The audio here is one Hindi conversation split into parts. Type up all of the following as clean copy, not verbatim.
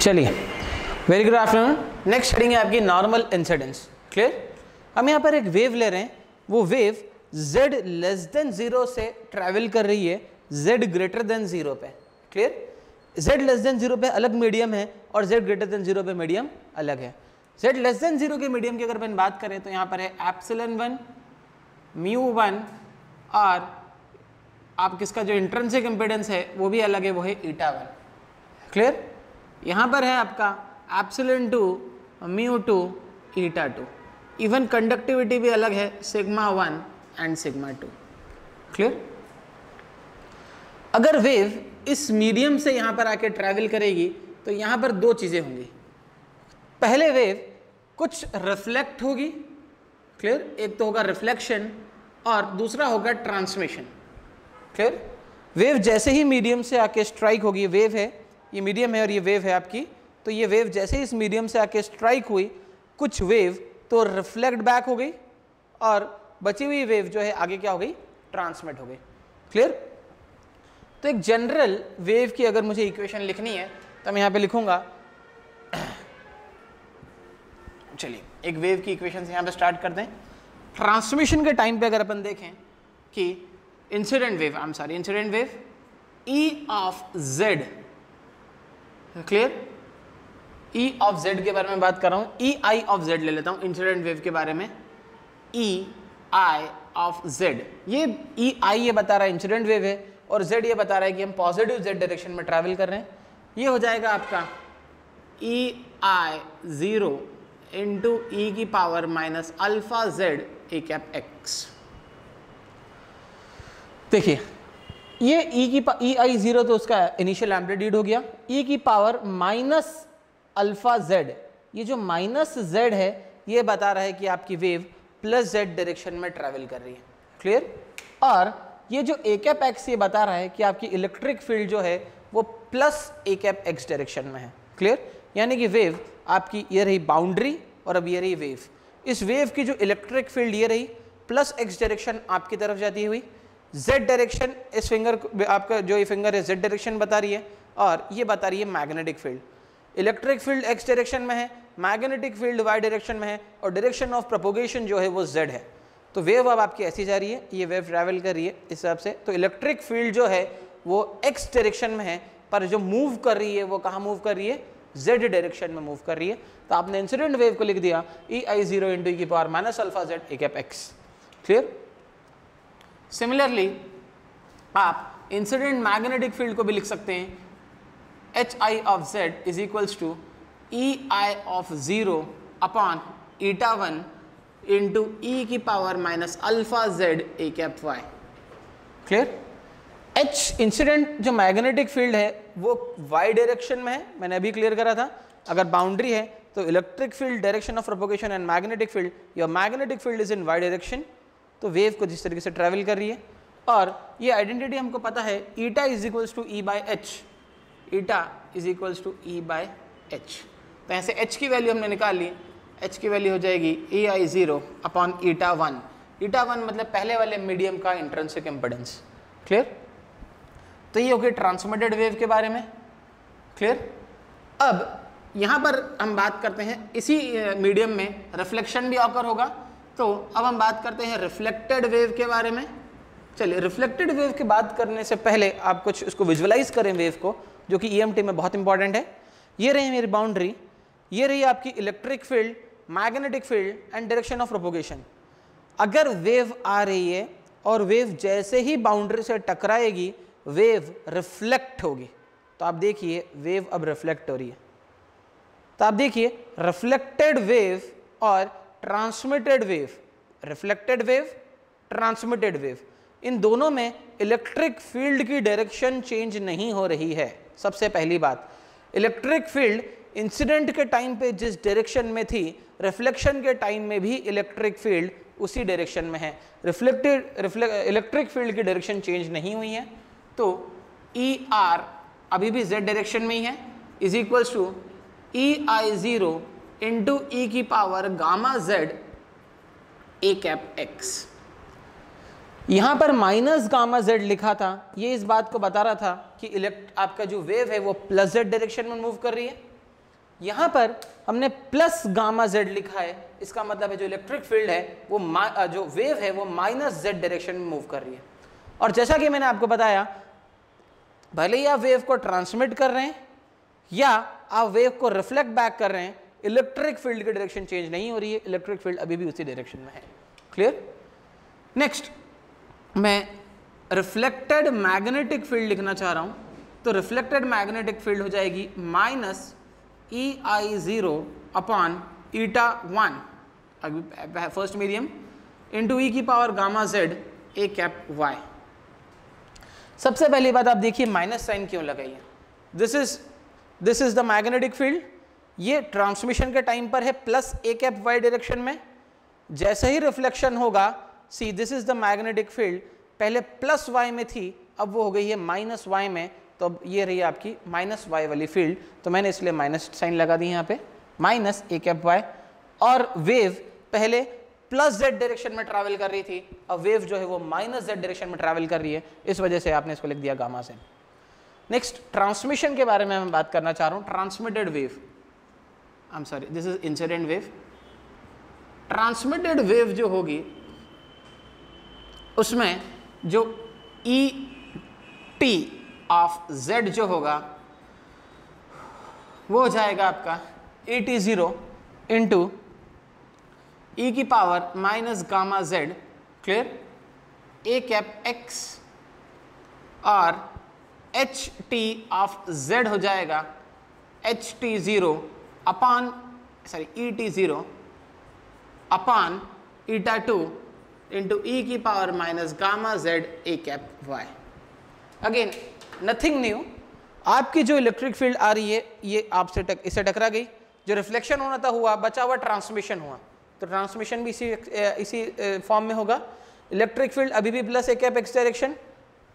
चलिए, very good afternoon. Next heading है आपकी नॉर्मल इंसिडेंस। क्लियर। हम यहाँ पर एक वेव ले रहे हैं, वो वेव z लेस देन 0 से ट्रैवल कर रही है z ग्रेटर देन 0 पे। क्लियर। z लेस देन 0 पे अलग मीडियम है और z ग्रेटर देन 0 पे मीडियम अलग है। z लेस देन 0 के मीडियम की अगर अपन बात करें तो यहाँ पर है एप्सिलॉन 1 म्यू 1 और आप किसका जो इंट्रिंसिक इम्पीडेंस है वो भी अलग है, वो है ईटा 1। क्लियर। यहाँ पर है आपका एप्सिलॉन 2 म्यू 2 ईटा 2। इवन कंडक्टिविटी भी अलग है, सिग्मा 1 एंड सिग्मा 2। क्लियर। अगर वेव इस मीडियम से यहाँ पर आके ट्रैवल करेगी तो यहाँ पर दो चीज़ें होंगी। पहले वेव कुछ रिफ्लेक्ट होगी। क्लियर। एक तो होगा रिफ्लेक्शन और दूसरा होगा ट्रांसमिशन। क्लियर। वेव जैसे ही मीडियम से आके स्ट्राइक होगी, वेव है, ये मीडियम है और ये वेव है आपकी, तो ये वेव जैसे ही इस मीडियम से आके स्ट्राइक हुई, कुछ वेव तो रिफ्लेक्ट बैक हो गई और बची हुई वेव जो है आगे क्या हो गई, ट्रांसमिट हो गई। क्लियर। तो एक जनरल वेव की अगर मुझे इक्वेशन लिखनी है तो मैं यहाँ पे लिखूंगा, चलिए एक वेव की इक्वेशन से यहाँ पे स्टार्ट करते हैं। ट्रांसमिशन के टाइम पे अगर अपन देखें कि incident wave E of Z। Clear. E of Z के बारे में बात कर रहा हूँ, EI ऑफ Z ले लेता हूँ इंसिडेंट वेव के बारे में। EI ऑफ Z, ये EI ये बता रहा है इंसिडेंट वेव है और Z ये बता रहा है कि हम पॉजिटिव Z डायरेक्शन में ट्रैवल कर रहे हैं। ये हो जाएगा आपका EI 0 इंटू E की power minus alpha Z a cap x. देखिए ये EI 0 तो उसका इनिशियल एम्पलीट्यूड हो गया, E की पावर माइनस अल्फा Z, ये जो माइनस Z है ये बता रहा है कि आपकी वेव प्लस Z डायरेक्शन में ट्रैवल कर रही है। क्लियर। और ये जो ए कैप एक्स ये बता रहा है कि आपकी इलेक्ट्रिक फील्ड जो है वो प्लस ए कैप एक्स डायरेक्शन में है। क्लियर। यानी कि वेव आपकी ये रही बाउंड्री और अब ये रही वेव। इस वेव की जो इलेक्ट्रिक फील्ड ये रही प्लस एक्स डायरेक्शन आपकी तरफ जाती हुई, जेड डायरेक्शन इस फिंगर आपका जो ये फिंगर है जेड डायरेक्शन बता रही है और ये बता रही है magnetic field. Electric field x direction में है, मैग्नेटिक फील्ड वाई डायरेक्शन में है और डायरेक्शन ऑफ प्रोपोगेशन जो है वो जेड है। तो वेव अब आपकी ऐसी जा रही है, ये वेव ट्रैवल कर रही है इस हिसाब से। तो इलेक्ट्रिक फील्ड जो है वो एक्स डायरेक्शन में है पर जो मूव कर रही है वो कहाँ मूव कर रही है, जेड डायरेक्शन में मूव कर रही है। तो आपने इंसिडेंट वेव को लिख दिया EI 0 इंटू E की power minus alpha Z a cap x. Clear. Similarly आप इंसिडेंट मैग्नेटिक फील्ड को भी लिख सकते हैं, HI of Z is equals to EI of 0 upon eta 1 into E की power minus alpha Z a cap y. Clear. H incident जो मैग्नेटिक फील्ड है वो y डायरेक्शन में है, मैंने अभी क्लियर करा था। अगर बाउंड्री है तो electric field direction of propagation and magnetic field, your magnetic field is in y direction. तो वेव को जिस तरीके से ट्रैवल कर रही है और ये आइडेंटिटी हमको पता है, eta is equals to E by H, eta is equals to E by H. तो ऐसे h की वैल्यू हमने निकाल ली, h की वैल्यू हो जाएगी EI 0 अपॉन ईटा 1। ईटा 1 मतलब पहले वाले मीडियम का इंट्रिंसिक इम्पीडेंस। क्लियर। तो ये हो गई ट्रांसमिटेड वेव के बारे में। क्लियर। अब यहाँ पर हम बात करते हैं इसी मीडियम में रिफ्लेक्शन भी ऑकर होगा, तो अब हम बात करते हैं रिफ्लेक्टेड वेव के बारे में। चलिए, रिफ्लेक्टेड वेव की बात करने से पहले आप कुछ इसको विजुअलाइज करें वेव को, जो कि EMT में बहुत इंपॉर्टेंट है। ये रही मेरी बाउंड्री, ये रही आपकी electric field, magnetic field and direction of propagation. अगर वेव आ रही है और वेव जैसे ही बाउंड्री से टकराएगी वेव रिफ्लेक्ट होगी। तो आप देखिए वेव अब रिफ्लेक्ट हो रही है। तो आप देखिए रिफ्लेक्टेड वेव और transmitted wave, reflected wave, transmitted wave, इन दोनों में इलेक्ट्रिक फील्ड की डायरेक्शन चेंज नहीं हो रही है। सबसे पहली बात, इलेक्ट्रिक फील्ड इंसिडेंट के टाइम पे जिस डायरेक्शन में थी, रिफ्लेक्शन के टाइम में भी इलेक्ट्रिक फील्ड उसी डायरेक्शन में है। इलेक्ट्रिक फील्ड की डायरेक्शन चेंज नहीं हुई है। तो ER अभी भी Z डायरेक्शन में ही है, is equals to EI 0 into E की power gamma Z a cap x. यहाँ पर माइनस गामा Z लिखा था, ये इस बात को बता रहा था कि आपका जो वेव है वो प्लस Z डायरेक्शन में मूव कर रही है। यहाँ पर हमने प्लस गामा जेड लिखा है, इसका मतलब है जो इलेक्ट्रिक फील्ड है वो जो वेव है वो माइनस जेड डायरेक्शन में मूव कर रही है। और जैसा कि मैंने आपको बताया, भले ही आप वेव को ट्रांसमिट कर रहे हैं या आप वेव को रिफ्लेक्ट बैक कर रहे हैं, इलेक्ट्रिक फील्ड की डायरेक्शन चेंज नहीं हो रही है, इलेक्ट्रिक फील्ड अभी भी उसी डायरेक्शन में है। क्लियर? नेक्स्ट मैं रिफ्लेक्टेड मैग्नेटिक फील्ड लिखना चाह रहा हूं, तो रिफ्लेक्टेड मैग्नेटिक फील्ड हो जाएगी minus EI0 upon η1 first medium into e की power gamma Z a cap y. सबसे पहली बात आप देखिए माइनस साइन क्यों लगाई है। This is the magnetic field, ये ट्रांसमिशन के टाइम पर है प्लस ए कैप वाई डायरेक्शन में, जैसे ही रिफ्लेक्शन होगा, see this is the magnetic field, पहले प्लस वाई में थी अब वो हो गई है माइनस वाई में, तो अब ये रही आपकी माइनस वाई वाली फील्ड, तो मैंने इसलिए माइनस साइन लगा दी यहाँ पे, माइनस ए कैप वाई। और वेव पहले प्लस जेड डायरेक्शन में ट्रैवल कर रही थी, अब वेव जो है वो माइनस जेड डायरेक्शन में ट्रैवल कर रही है, इस वजह से आपने इसको लिख दिया गामा से। नेक्स्ट ट्रांसमिशन के बारे में मैं बात करना चाह रहा हूँ। Transmitted wave, I am sorry, this is incident wave. Transmitted wave जो होगी उसमें जो ई टी ऑफ z जो होगा वो हो जाएगा आपका ET0 इंटू ई की power minus gamma z, clear, a cap x, और एच टी ऑफ z हो जाएगा HT0 upon ET0 upon η2 into e की power minus gamma Z a cap y. Again nothing new, आपकी जो इलेक्ट्रिक फील्ड आ रही है ये आपसे इससे टकरा गई, जो रिफ्लेक्शन होना था हुआ, बचा हुआ ट्रांसमिशन हुआ, तो ट्रांसमिशन भी इसी फॉर्म में होगा। इलेक्ट्रिक फील्ड अभी भी plus A cap x direction,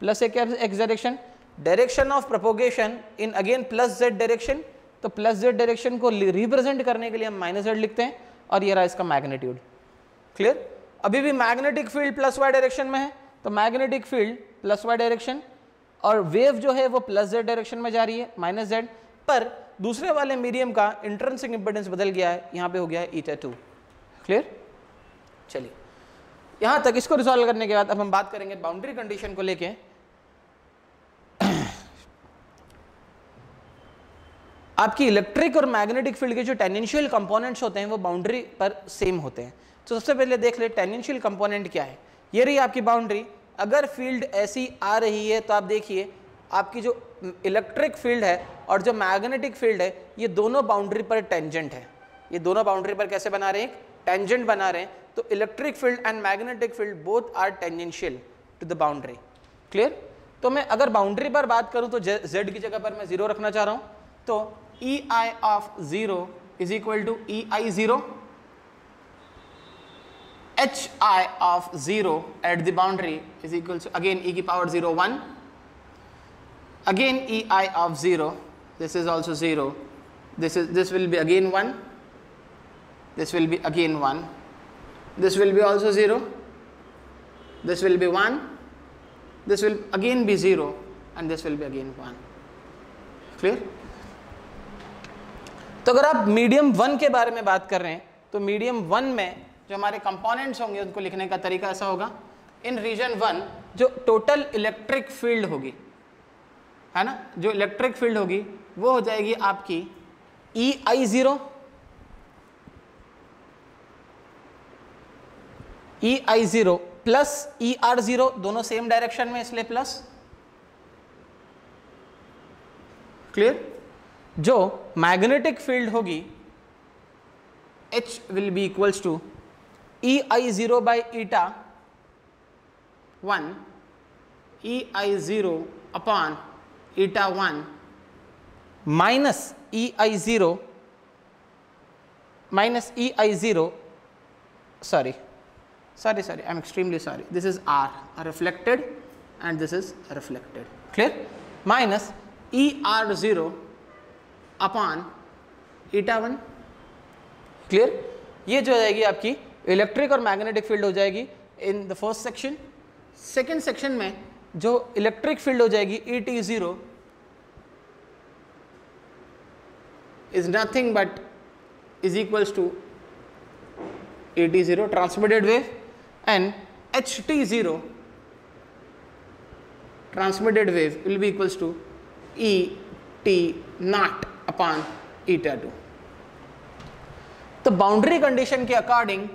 plus A cap x direction, direction of propagation in again plus Z direction, तो प्लस जेड डायरेक्शन को रिप्रेजेंट करने के लिए हम माइनस जेड लिखते हैं, और ये रहा इसका मैग्नीट्यूड। क्लियर? अभी भी magnetic field plus y direction में है, तो magnetic field plus y direction, और वेव जो है वो प्लस जेड डायरेक्शन में जा रही है, माइनस जेड, पर दूसरे वाले मीडियम का इंट्रिंसिक इंपेडेंस बदल गया है, यहाँ पे हो गया है η2। क्लियर? चलिए यहाँ तक इसको रिजॉल्व करने के बाद अब हम बात करेंगे बाउंड्री कंडीशन को लेके। आपकी इलेक्ट्रिक और मैग्नेटिक फील्ड के जो टेंजेंशियल कंपोनेंट्स होते हैं वो बाउंड्री पर सेम होते हैं। तो सबसे पहले देख ले टेंजेंशियल कंपोनेंट क्या है। ये रही आपकी बाउंड्री, अगर फील्ड ऐसी आ रही है तो आप देखिए आपकी जो इलेक्ट्रिक फील्ड है और जो मैग्नेटिक फील्ड है ये दोनों बाउंड्री पर टेंजेंट है। ये दोनों बाउंड्री पर कैसे बना रहे हैं? टेंजेंट बना रहे हैं। तो electric field and magnetic field both are tangential to the boundary. Clear? तो मैं अगर बाउंड्री पर बात करूं तो z की जगह पर मैं 0 रखना चाह रहा हूं, तो EI of 0 is equal to EI0, HI of 0 at the boundary is equal to again e की power 0 1, again EI of 0, this is also 0, this will be again 1, this will be again 1, this will be also 0, this will be 1, this will again be 0, and this will be again 1. Clear? तो अगर आप मीडियम 1 के बारे में बात कर रहे हैं तो मीडियम 1 में जो हमारे कंपोनेंट्स होंगे उनको लिखने का तरीका ऐसा होगा, इन रीजन 1 जो टोटल इलेक्ट्रिक फील्ड होगी, है ना, जो इलेक्ट्रिक फील्ड होगी वो हो जाएगी आपकी EI0, EI0 प्लस ER0, दोनों सेम डायरेक्शन में इसलिए प्लस। क्लियर? जो मैग्नेटिक फील्ड होगी H will be equals to EI0 by eta 1, EI0 upon eta 1 minus EI0 sorry I'm extremely sorry, this is R, reflected, and this is reflected. Clear? Minus ER0 upon eta 1. Clear? ये जो जाएगी आपकी इलेक्ट्रिक और मैग्नेटिक फील्ड हो जाएगी in the first section. Second section में जो इलेक्ट्रिक फील्ड हो जाएगी ET0 is nothing but is equals to ET0 transmitted wave, and HT0 transmitted wave will be equals to ET0 upon eta 2. तो बाउंड्री कंडीशन के अकॉर्डिंग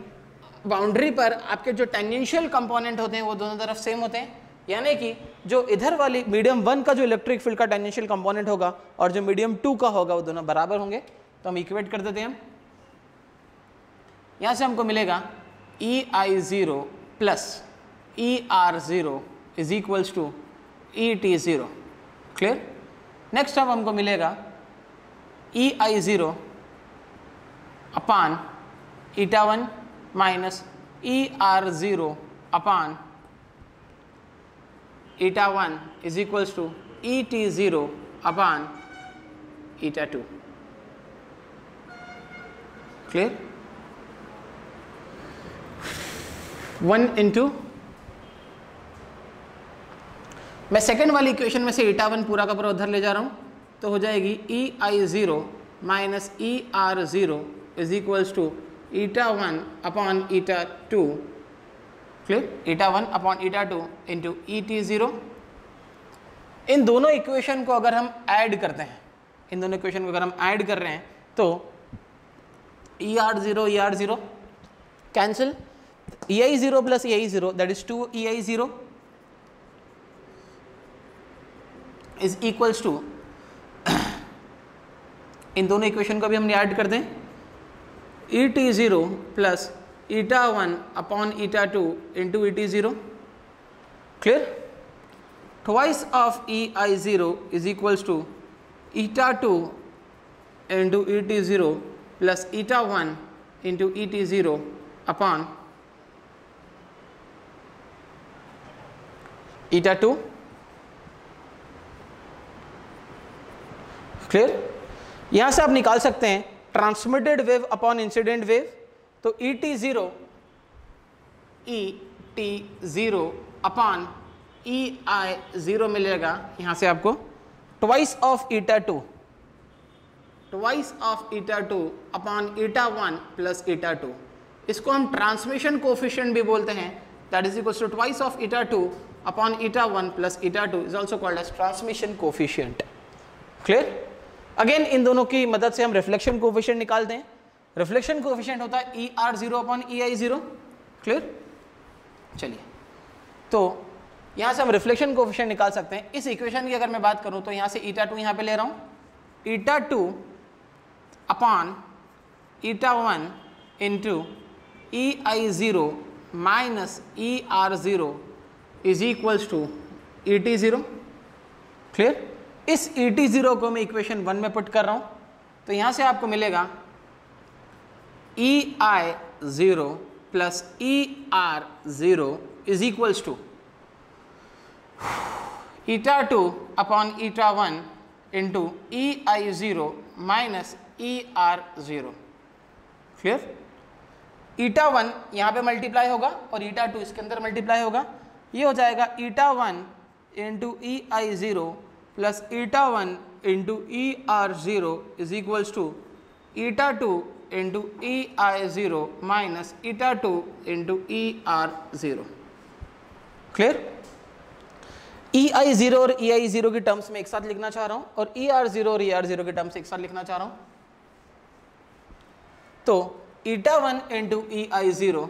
बाउंड्री पर आपके जो टेंजेंशियल कंपोनेंट होते हैं वो दोनों तरफ सेम होते हैं, यानी कि जो इधर वाली मीडियम 1 का जो इलेक्ट्रिक फील्ड का टेंजेंशियल कंपोनेंट होगा और जो मीडियम 2 का होगा वो दोनों बराबर होंगे। तो हम इक्वेट कर देते हैं। हम यहाँ से हमको मिलेगा EI0 plus ER0 is equals to ET0। Clear. Next अब हमको मिलेगा EI0 upon eta 1 minus ER0 upon eta 1 is equals to ET0 upon eta 2। Clear. 1 into, मैं सेकेंड वाली इक्वेशन में से ईटा 1 पूरा का पूरा उधर ले जा रहा हूं, तो हो जाएगी EI0 minus ER0 is equals to eta 1 upon eta 2। Clear. Eta 1 upon eta 2 into ET0। इन दोनों इक्वेशन को अगर हम ऐड करते हैं, इन दोनों इक्वेशन को अगर हम ऐड कर रहे हैं तो ER0 cancel, EI0 plus EI0 that is 2 EI0 is equals to, इन दोनों इक्वेशन को भी हम ऐड कर दें, ET0 plus eta 1 upon eta 2 into ET0। Clear. Twice of EI0 is equals to eta 2 into ET0 plus eta 1 into ET0 upon eta 2। Clear. यहां से आप निकाल सकते हैं transmitted wave upon incident wave, तो ET0 अपॉन EI0 मिलेगा यहां से आपको twice of eta 2 upon eta 1 plus eta 2। इसको हम ट्रांसमिशन कोफिशिएंट भी बोलते हैं, that is equals to twice of eta 2 upon eta 1 plus eta 2 is also called as transmission coefficient. Clear. Again इन दोनों की मदद से हम रिफ्लेक्शन कोफिशिएंट निकालते हैं। रिफ्लेक्शन कोफिशिएंट होता है ER0 अपॉन EI0। क्लियर। चलिए, तो यहाँ से हम रिफ्लेक्शन कोफिशिएंट निकाल सकते हैं। इस इक्वेशन की अगर मैं बात करूँ तो यहाँ से ईटा 2 यहाँ पे ले रहा हूँ, eta 2 upon eta 1 into EI0 minus ER0 is equals to ET0। Clear. इस ET0 को मैं इक्वेशन 1 में पुट कर रहा हूं, तो यहां से आपको मिलेगा EI0 plus ER0 is equals to eta 2 upon eta 1 into EI0 minus ER0। Clear. Eta 1 यहां पे मल्टीप्लाई होगा और ईटा 2 इसके अंदर मल्टीप्लाई होगा, ये हो जाएगा eta 1 into EI0 plus eta 1 into ER0 is equals to eta 2 into EI0 minus eta 2 into ER0। Clear. EI0 और EI0 की टर्म्स में एक साथ लिखना चाह रहा हूं और ER0 और ER0 की टर्म्स एक साथ लिखना चाह रहा हूं, तो eta 1 into EI0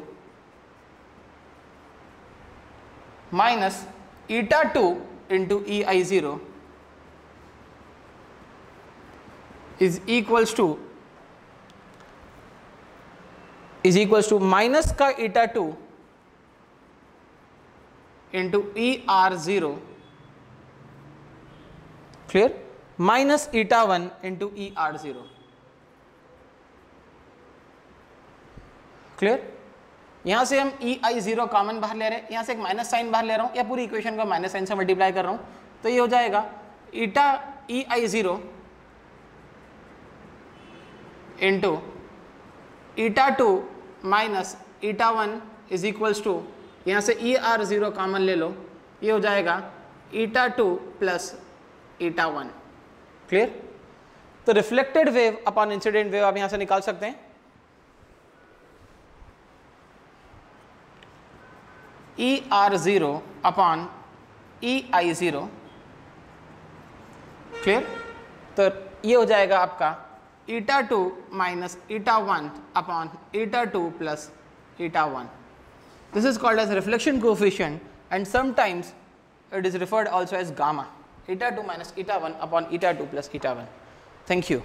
minus eta 2 into EI0 is equals to minus का eta 2 into ER0। Clear. Minus eta 1 into ER0। Clear. यहां से हम EI0 कॉमन बाहर ले रहे हैं, यहां से एक माइनस साइन बाहर ले रहा हूं या पूरी इक्वेशन को माइनस साइन से मल्टीप्लाई कर रहा हूं, तो ये हो जाएगा eta EI0 into eta 2 minus eta 1 is equals to, यहाँ से ER0 कॉमन ले लो, ये हो जाएगा ईटा 2 प्लस ईटा 1। क्लियर। तो reflected wave upon incident wave आप यहां से निकाल सकते हैं, ER0 अपॉन EI0, क्लियर। तो ये हो जाएगा आपका eta2 minus eta1 upon eta2 plus eta1. This is called as reflection coefficient and sometimes it is referred also as gamma, eta2 minus eta1 upon eta2 plus eta1. Thank you.